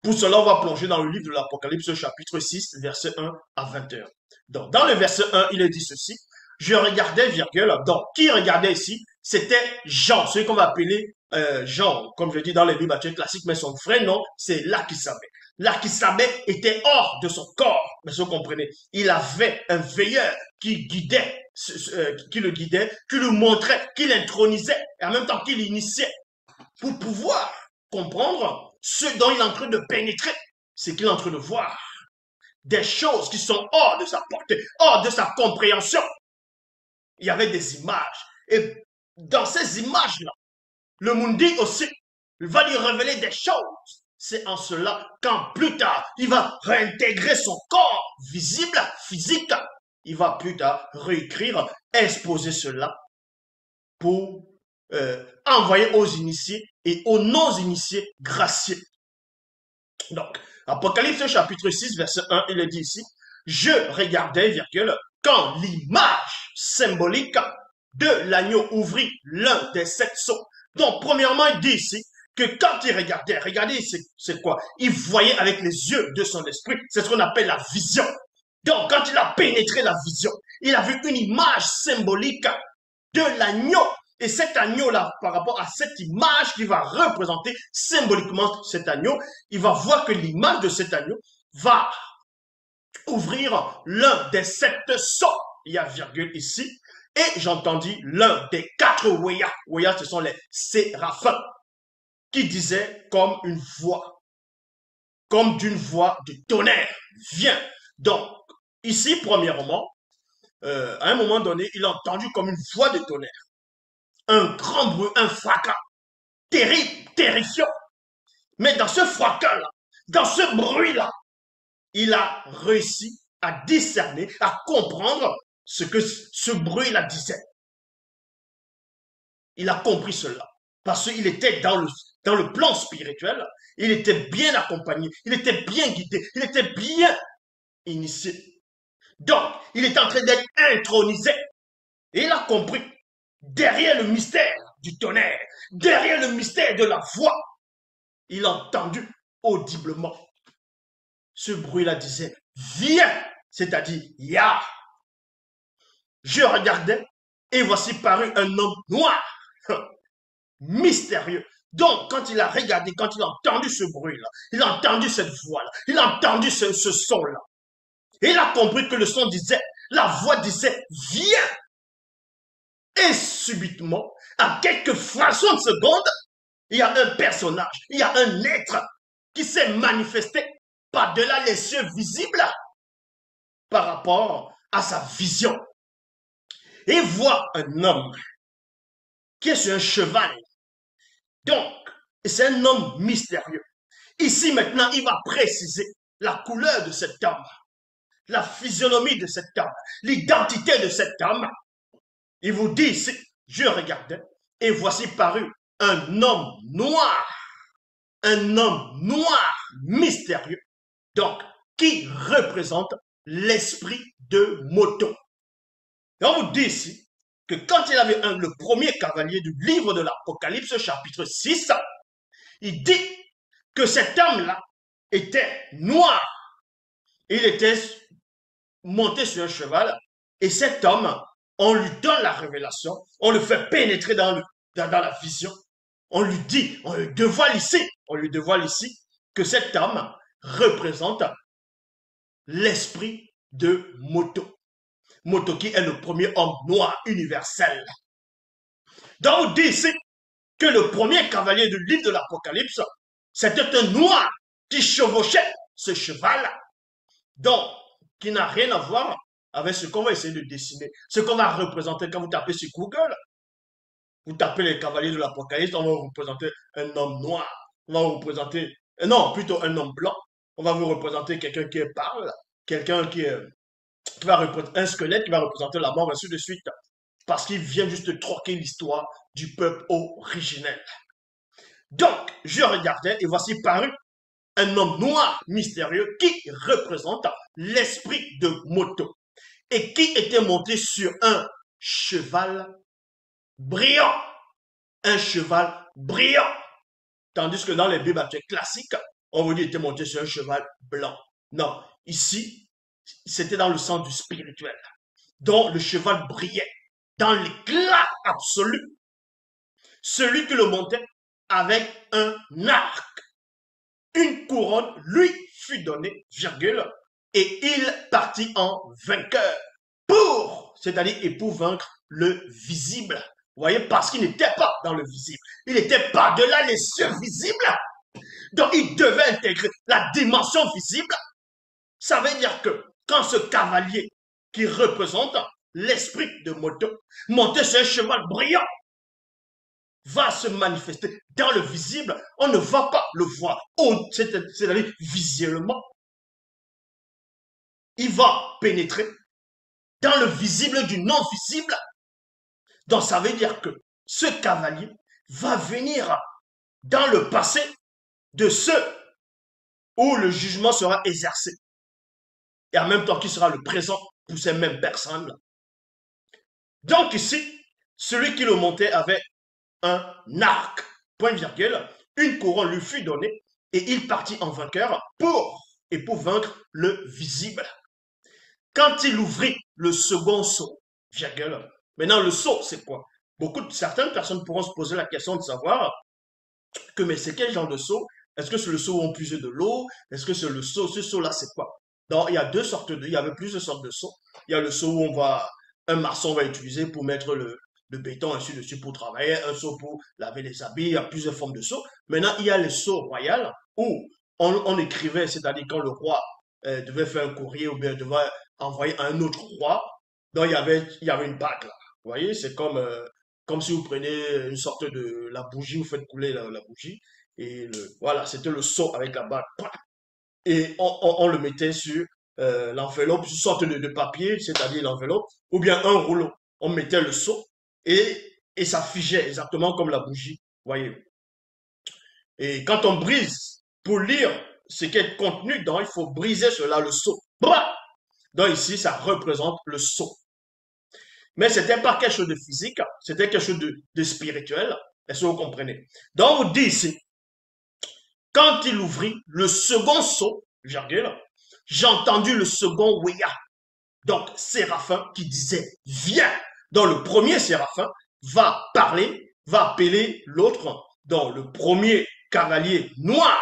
Pour cela, on va plonger dans le livre de l'Apocalypse, chapitre 6, verset 1 à 21. Donc, dans le verset 1, il est dit ceci. Je regardais, virgule. Donc, qui regardait ici? C'était Jean, celui qu'on va appeler Jean, comme je dis dans les Bibles classiques, mais son vrai nom, c'est Lakisabé. Lakisabé était hors de son corps, mais vous comprenez. Il avait un veilleur qui guidait, qui le guidait, qui le montrait, qui l'intronisait, et en même temps qui l'initiait pour pouvoir comprendre ce dont il est en train de pénétrer, ce qu'il est en train de voir. Des choses qui sont hors de sa portée, hors de sa compréhension. Il y avait des images. Et dans ces images-là, le monde dit aussi, il va lui révéler des choses. C'est en cela quand plus tard, il va réintégrer son corps visible, physique. Il va plus tard réécrire, exposer cela pour envoyer aux initiés et aux non-initiés graciés. Donc, Apocalypse chapitre 6, verset 1, il est dit ici, je regardais, virgule, quand l'image symbolique de l'agneau ouvrit l'un des 7 sceaux. Donc, premièrement, il dit ici que quand il regardait, regardez, c'est quoi? Il voyait avec les yeux de son esprit. C'est ce qu'on appelle la vision. Donc, quand il a pénétré la vision, il a vu une image symbolique de l'agneau. Et cet agneau-là, par rapport à cette image qui va représenter symboliquement cet agneau, il va voir que l'image de cet agneau va ouvrir l'un des 7 sceaux. Il y a virgule ici. Et j'entendis l'un des 4 Weyas. Weyas, ce sont les séraphins qui disaient comme une voix, comme d'une voix de tonnerre. Viens. Donc, ici, premièrement, à un moment donné, il a entendu comme une voix de tonnerre. Un grand bruit, un fracas terrible, terrifiant. Mais dans ce fracas-là, dans ce bruit-là, il a réussi à discerner, à comprendre ce que ce bruit-là disait. Il a compris cela. Parce qu'il était dans le plan spirituel, il était bien accompagné, il était bien guidé, il était bien initié. Donc, il est en train d'être intronisé. Et il a compris, derrière le mystère du tonnerre, derrière le mystère de la voix, il a entendu audiblement. Ce bruit-là disait, viens, c'est-à-dire, ya. Je regardais, et voici paru un homme noir, mystérieux. Donc, quand il a regardé, quand il a entendu ce bruit-là, il a entendu cette voix-là, il a entendu ce son-là, et il a compris que le son disait, la voix disait, viens. Et subitement, à quelques fractions de secondes, il y a un personnage, il y a un être qui s'est manifesté par-delà les cieux visibles par rapport à sa vision. Et il voit un homme qui est sur un cheval. Donc, c'est un homme mystérieux. Ici maintenant, il va préciser la couleur de cet homme, la physionomie de cet homme, l'identité de cet homme. Il vous dit ici, je regardais, et voici paru un homme mystérieux, donc qui représente l'esprit de Moto. Et on vous dit ici que quand il avait le premier cavalier du livre de l'Apocalypse, chapitre 6, il dit que cet homme-là était noir. Il était monté sur un cheval, et cet homme, on lui donne la révélation, on le fait pénétrer dans la vision, on lui dit, on lui dévoile ici que cet homme représente l'esprit de Moto. Moto qui est le premier homme noir universel. Donc on dit ici que le premier cavalier du livre de l'Apocalypse, c'était un noir qui chevauchait ce cheval, donc qui n'a rien à voir avec ce qu'on va essayer de dessiner, ce qu'on va représenter quand vous tapez sur Google. Vous tapez les cavaliers de l'Apocalypse, on va vous représenter un homme noir, on va vous représenter, non, plutôt un homme blanc, on va vous représenter quelqu'un qui parle, quelqu'un qui va représenter un squelette qui va représenter la mort, ainsi de suite, parce qu'il vient juste de troquer l'histoire du peuple originel. Donc, je regardais et voici paru un homme noir mystérieux qui représente l'esprit de Moto et qui était monté sur un cheval brillant. Un cheval brillant. Tandis que dans les Bibles classiques, On vous dit qu'il était monté sur un cheval blanc. Non, ici, c'était dans le sens du spirituel, dont le cheval brillait dans l'éclat absolu. Celui qui le montait avec un arc. Une couronne lui fut donnée, virgule, et il partit en vainqueur c'est-à-dire et pour vaincre le visible. Vous voyez, parce qu'il n'était pas dans le visible. Il était par-delà les cieux visibles. Donc, il devait intégrer la dimension visible. Ça veut dire que quand ce cavalier qui représente l'esprit de Moto, monté sur un cheval brillant, va se manifester dans le visible, on ne va pas le voir, c'est-à-dire visuellement. Il va pénétrer dans le visible du non-visible. Donc ça veut dire que ce cavalier va venir dans le passé de ceux où le jugement sera exercé. Et en même temps qu'il sera le présent pour ces mêmes personnes-là. Donc ici, celui qui le montait avait un arc, point virgule, une couronne lui fut donnée et il partit en vainqueur pour vaincre le visible. Quand il ouvrit le second sceau, virgule, maintenant le sceau c'est quoi? Certaines personnes pourront se poser la question de savoir que mais c'est quel genre de sceau? Est-ce que c'est le sceau où on puise de l'eau? Est-ce que c'est le sceau, ce sceau là c'est quoi? Donc il y a il y avait plusieurs sortes de sceaux. Il y a le sceau où un maçon va utiliser pour mettre le béton ainsi dessus pour travailler, un seau pour laver les habits, il y a plusieurs formes de seaux. Maintenant, il y a les seaux royaux où on écrivait, c'est-à-dire quand le roi devait faire un courrier ou bien devait envoyer un autre roi, donc il y avait une bague là. Vous voyez, c'est comme si vous prenez une sorte de la bougie, vous faites couler la bougie, et voilà, c'était le seau avec la bague. Et on le mettait sur l'enveloppe, une sorte de papier, c'est-à-dire l'enveloppe, ou bien un rouleau. On mettait le seau et ça figeait exactement comme la bougie, voyez. Et quand on brise, pour lire ce qui est contenu dedans, il faut briser cela, le seau. Donc ici, ça représente le seau. Mais c'était pas quelque chose de physique, c'était quelque chose de spirituel. Est-ce que vous comprenez? Donc, on vous dit ici, quand il ouvrit le second sceau, virgule, j'ai entendu le second Wéa, donc séraphin, qui disait viens. Donc le premier séraphin va parler, va appeler l'autre, donc le premier cavalier noir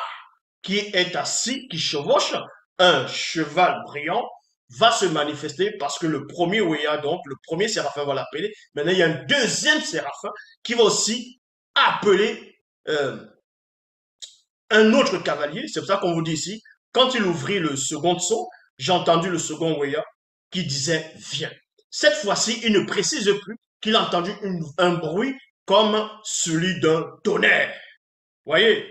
qui est assis, qui chevauche un cheval brillant, va se manifester parce que le premier Wéa, donc le premier séraphin va l'appeler. Maintenant, il y a un deuxième séraphin qui va aussi appeler un autre cavalier. C'est pour ça qu'on vous dit ici, quand il ouvrit le second sceau, j'ai entendu le second Wéa qui disait viens. Cette fois-ci, il ne précise plus qu'il a entendu un bruit comme celui d'un tonnerre. Voyez,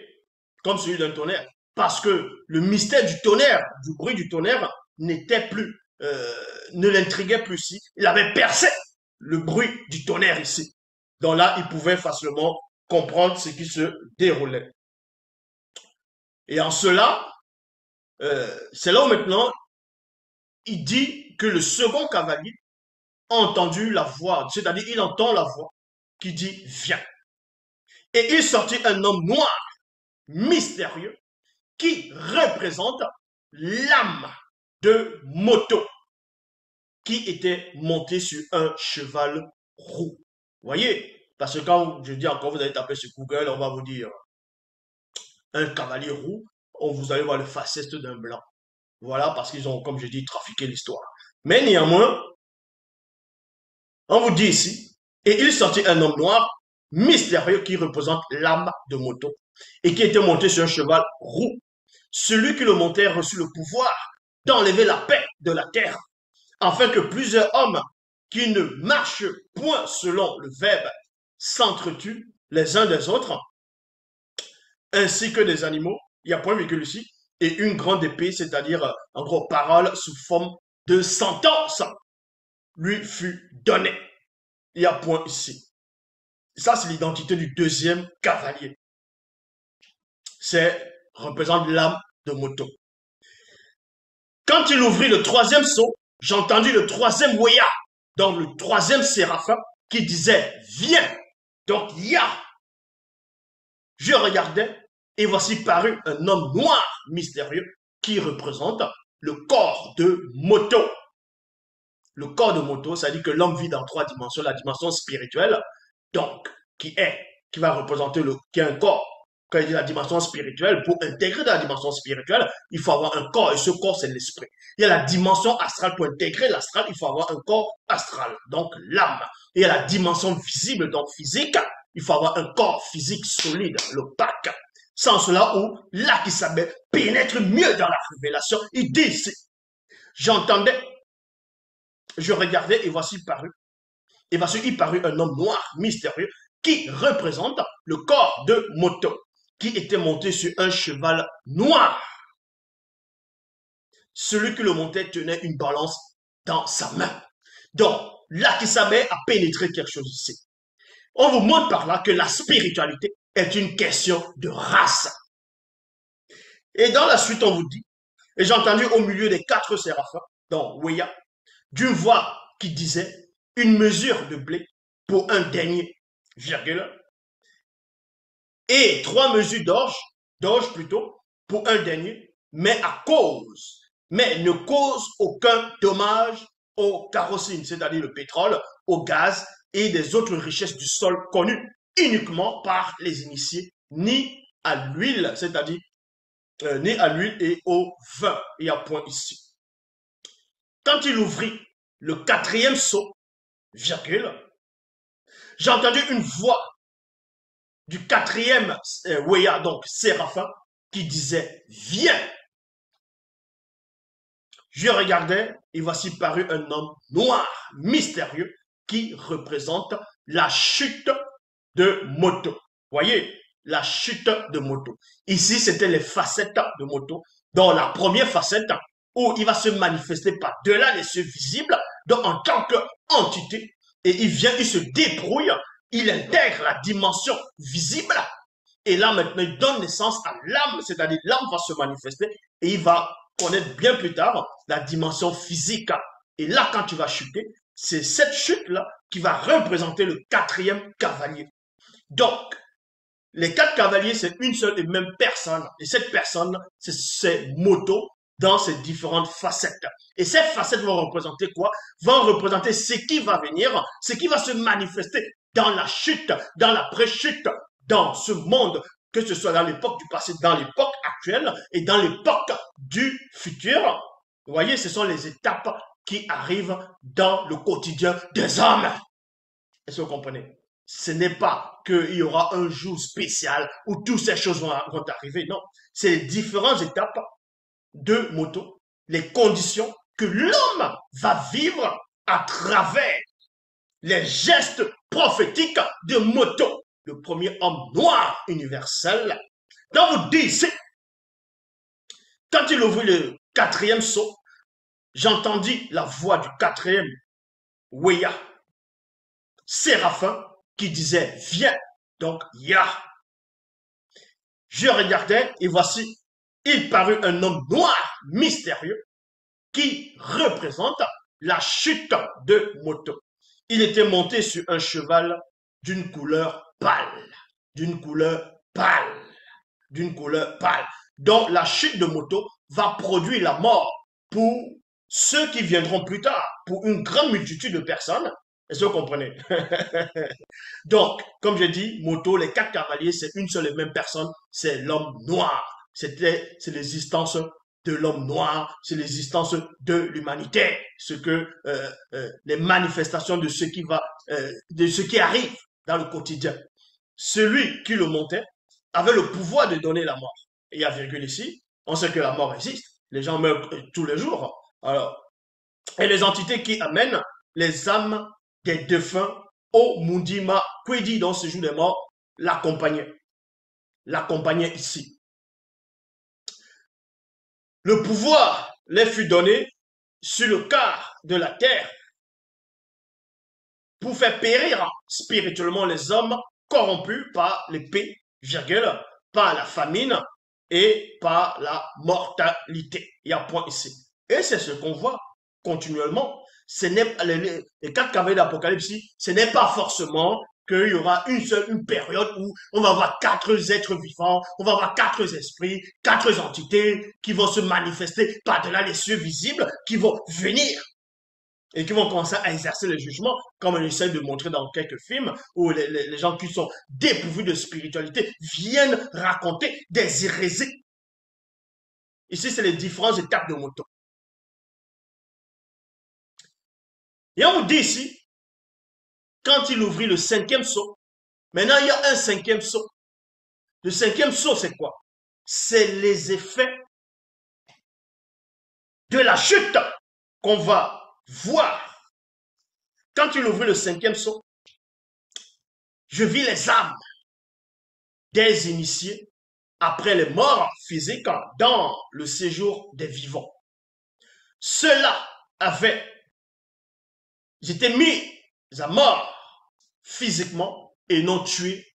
comme celui d'un tonnerre. Parce que le mystère du tonnerre, du bruit du tonnerre, n'était plus, ne l'intriguait plus ici. Il avait percé le bruit du tonnerre ici. Donc là, il pouvait facilement comprendre ce qui se déroulait. Et en cela, c'est là où maintenant, il dit que le second cavalier a entendu la voix, c'est-à-dire il entend la voix qui dit viens. Et il sortit un homme noir, mystérieux, qui représente l'âme de Moto, qui était monté sur un cheval roux. Vous voyez? Parce que quand je dis encore, vous allez taper sur Google, on va vous dire un cavalier roux, vous allez voir le facette d'un blanc. Voilà, parce qu'ils ont, comme je dis, trafiqué l'histoire. Mais néanmoins, on vous dit ici, et il sortit un homme noir, mystérieux, qui représente l'âme de Moto, et qui était monté sur un cheval roux. Celui qui le montait reçut le pouvoir d'enlever la paix de la terre, afin que plusieurs hommes qui ne marchent point selon le verbe s'entretuent les uns des autres, ainsi que des animaux, il y a point virgule ici, et une grande épée, c'est-à-dire en gros parole sous forme de sentence, lui fut donnée. Il y a point ici. Ça, c'est l'identité du deuxième cavalier. C'est représente l'âme de Moto. Quand il ouvrit le troisième sceau, j'ai entendu le troisième Wéa, donc le troisième séraphin, qui disait viens. Donc, ya. Je regardais et voici paru un homme noir mystérieux qui représente le corps de Moto. Le corps de Moto, ça dit que l'homme vit dans trois dimensions, la dimension spirituelle, donc, qui va représenter qui a un corps. Quand il dit la dimension spirituelle, pour intégrer dans la dimension spirituelle, il faut avoir un corps, et ce corps, c'est l'esprit. Il y a la dimension astrale, pour intégrer l'astral, il faut avoir un corps astral, donc l'âme. Il y a la dimension visible, donc physique, il faut avoir un corps physique solide, l'opaque. Sans cela, où l'Akisabé pénètre mieux dans la révélation, il dit, j'entendais, je regardais, et voici paru, et voici il parut un homme noir, mystérieux, qui représente le corps de Moto, qui était monté sur un cheval noir. Celui qui le montait tenait une balance dans sa main. Donc, l'Akisabé a pénétré quelque chose ici. On vous montre par là que la spiritualité est une question de race. Et dans la suite, on vous dit, et j'ai entendu au milieu des quatre séraphins, donc Weya, d'une voix qui disait, une mesure de blé pour un denier, virgule, et 3 mesures d'orge plutôt, pour un denier, mais ne cause aucun dommage aux kérosène, c'est-à-dire le pétrole, au gaz et des autres richesses du sol connues uniquement par les initiés, ni à l'huile, c'est-à-dire ni à l'huile et au vin. Il y a point ici. Quand il ouvrit le 4e seau, virgule, j'ai entendu une voix du 4e Weya, donc Séraphin, qui disait, viens. Je regardais et voici paru un homme noir, mystérieux, qui représente la chute de Moto. Voyez, la chute de Moto. Ici, c'était les facettes de Moto. Dans la première facette, où il va se manifester par-delà les cieux visibles, donc en tant qu'entité, et il se débrouille, il intègre la dimension visible, et là maintenant il donne naissance à l'âme, c'est-à-dire l'âme va se manifester, et il va connaître bien plus tard la dimension physique. Et là, quand tu vas chuter, c'est cette chute-là qui va représenter le 4e cavalier. Donc, les 4 cavaliers, c'est une seule et même personne. Et cette personne, c'est Moto dans ses différentes facettes. Et ces facettes vont représenter quoi? Vont représenter ce qui va venir, ce qui va se manifester dans la chute, dans la pré-chute, dans ce monde, que ce soit dans l'époque du passé, dans l'époque actuelle et dans l'époque du futur. Vous voyez, ce sont les étapes qui arrivent dans le quotidien des hommes. Est-ce que vous comprenez? Ce n'est pas qu'il y aura un jour spécial où toutes ces choses vont arriver. Non, c'est les différentes étapes de Moto, les conditions que l'homme va vivre à travers les gestes prophétiques de Moto, le premier homme noir universel. Donc vous dites, quand il ouvrit le 4e seau, j'entendis la voix du 4e Weya, Séraphin, qui disait, viens, donc Ya. Je regardais et voici, il parut un homme noir, mystérieux, qui représente la chute de Moto. Il était monté sur un cheval d'une couleur pâle, d'une couleur pâle, d'une couleur pâle. Donc la chute de Moto va produire la mort pour ceux qui viendront plus tard, pour une grande multitude de personnes. Est-ce que vous comprenez? Donc, comme je dis, Moto, les 4 cavaliers, c'est une seule et même personne, c'est l'homme noir. C'est l'existence de l'homme noir, c'est l'existence de l'humanité, les manifestations de ce de ce qui arrive dans le quotidien. Celui qui le montait avait le pouvoir de donner la mort. Et il y a virgule ici, on sait que la mort existe, les gens meurent tous les jours. Alors, et les entités qui amènent les âmes des défunts au Mundima Kwedi dans ce jour des morts l'accompagnait. L'accompagnait ici. Le pouvoir leur fut donné sur le quart de la terre pour faire périr spirituellement les hommes corrompus par l'épée, virgule, par la famine et par la mortalité. Il y a un point ici. Et c'est ce qu'on voit continuellement. Ce n'est les 4 cavaliers d'Apocalypse, ce n'est pas forcément qu'il y aura une période où on va avoir 4 êtres vivants, on va avoir 4 esprits, 4 entités qui vont se manifester par-delà les cieux visibles, qui vont venir et qui vont commencer à exercer le jugement, comme on essaie de montrer dans quelques films, où les gens qui sont dépourvus de spiritualité viennent raconter des hérésies. Ici, c'est les différentes étapes de moto. Et on vous dit ici, quand il ouvrit le 5e sceau, maintenant il y a un 5e sceau. Le 5e sceau, c'est quoi? C'est les effets de la chute qu'on va voir. Quand il ouvrit le 5e sceau, je vis les âmes des initiés après les morts physiques dans le séjour des vivants. Ceux-là j'étais mis à mort physiquement et non tué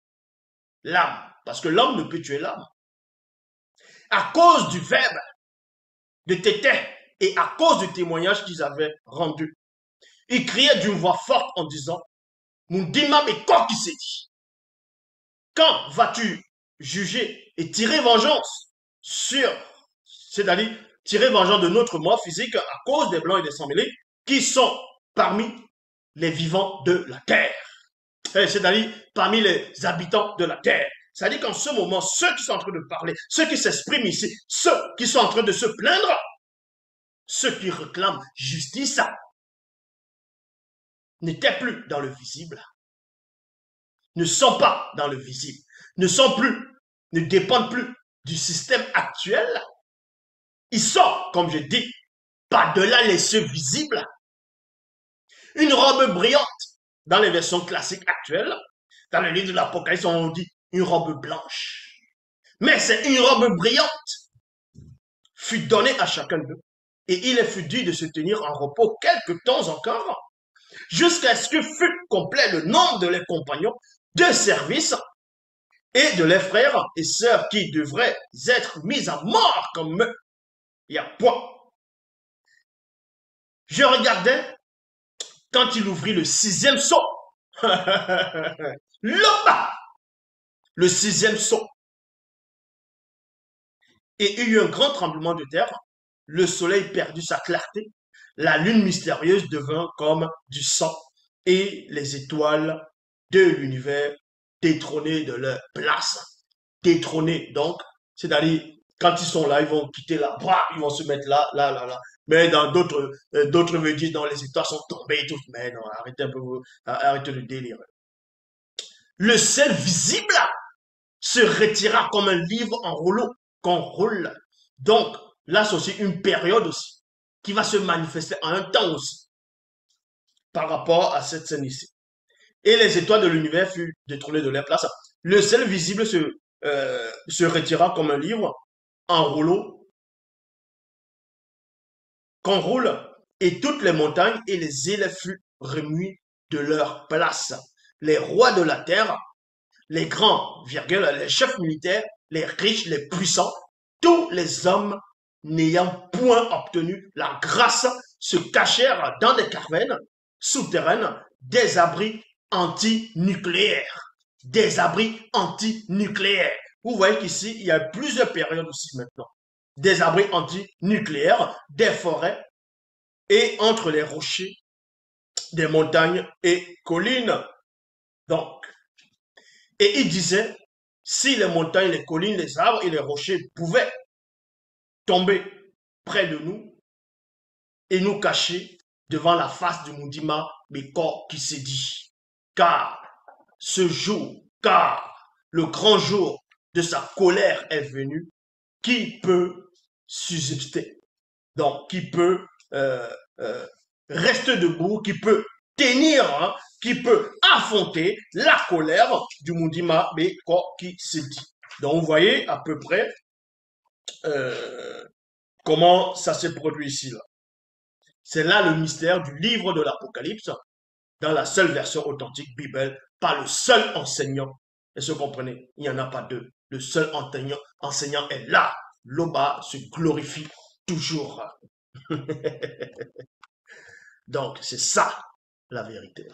l'âme. Parce que l'homme ne peut tuer l'âme. À cause du verbe de Tété et à cause du témoignage qu'ils avaient rendu. Ils criaient d'une voix forte en disant, Mundima mais quoi qui s'est dit? Quand vas-tu juger et tirer vengeance c'est-à-dire tirer vengeance de notre mort physique à cause des blancs et des sans-mêlés qui sont parmi les vivants de la terre? C'est-à-dire parmi les habitants de la terre. C'est-à-dire qu'en ce moment, ceux qui sont en train de parler, ceux qui s'expriment ici, ceux qui sont en train de se plaindre, ceux qui réclament justice, n'étaient plus dans le visible, ne sont pas dans le visible, ne dépendent plus du système actuel. Ils sont, comme je dis, par-delà les cieux visibles. Une robe brillante, dans les versions classiques actuelles, dans le livre de l'Apocalypse, on dit une robe blanche. Mais c'est une robe brillante, fut donnée à chacun d'eux. Et il fut dit de se tenir en repos quelques temps encore, jusqu'à ce que fût complet le nombre de leurs compagnons de service et de leurs frères et sœurs qui devraient être mis à mort comme eux. Il y a point. Je regardais quand il ouvrit le 6e sceau. Là-bas, le 6e sceau. Et il y eut un grand tremblement de terre. Le soleil perdit sa clarté. La lune mystérieuse devint comme du sang. Et les étoiles de l'univers détrônées de leur place. Détrônées, donc, c'est-à-dire, quand ils sont là, ils vont quitter là, ils vont se mettre là, là, là, là. Mais dans d'autres me disent, non, les étoiles sont tombées et tout. Mais non, arrêtez un peu, arrêtez de délire. Le ciel visible se retira comme un livre en rouleau qu'on roule. Donc, là, c'est aussi une période aussi qui va se manifester en un temps aussi par rapport à cette scène ici. Et les étoiles de l'univers furent détrônées de leur place. Le ciel visible se retira comme un livre en rouleau qu'on roule, et toutes les montagnes et les îles furent remuées de leur place. Les rois de la terre, les grands, les chefs militaires, les riches, les puissants, tous les hommes n'ayant point obtenu la grâce se cachèrent dans des cavernes souterraines, des abris antinucléaires. Des abris antinucléaires. Vous voyez qu'ici, il y a plusieurs périodes aussi maintenant. Des abris antinucléaires, des forêts, et entre les rochers, des montagnes et collines. Donc, et il disait, si les montagnes, les collines, les arbres et les rochers pouvaient tomber près de nous et nous cacher devant la face du Mundima Meko qui s'est dit, car ce jour, car le grand jour de sa colère est venu, qui peut subsister? Donc, qui peut rester debout, qui peut tenir, hein, qui peut affronter la colère du Mundima Meko qui s'est dit. Donc, vous voyez à peu près comment ça s'est produit ici. Là. C'est là le mystère du livre de l'Apocalypse, dans la seule version authentique Bible, par le seul enseignant. Est-ce que vous comprenez? Il n'y en a pas deux. Le seul enseignant est là. L'Oba se glorifie toujours. Donc, c'est ça la vérité.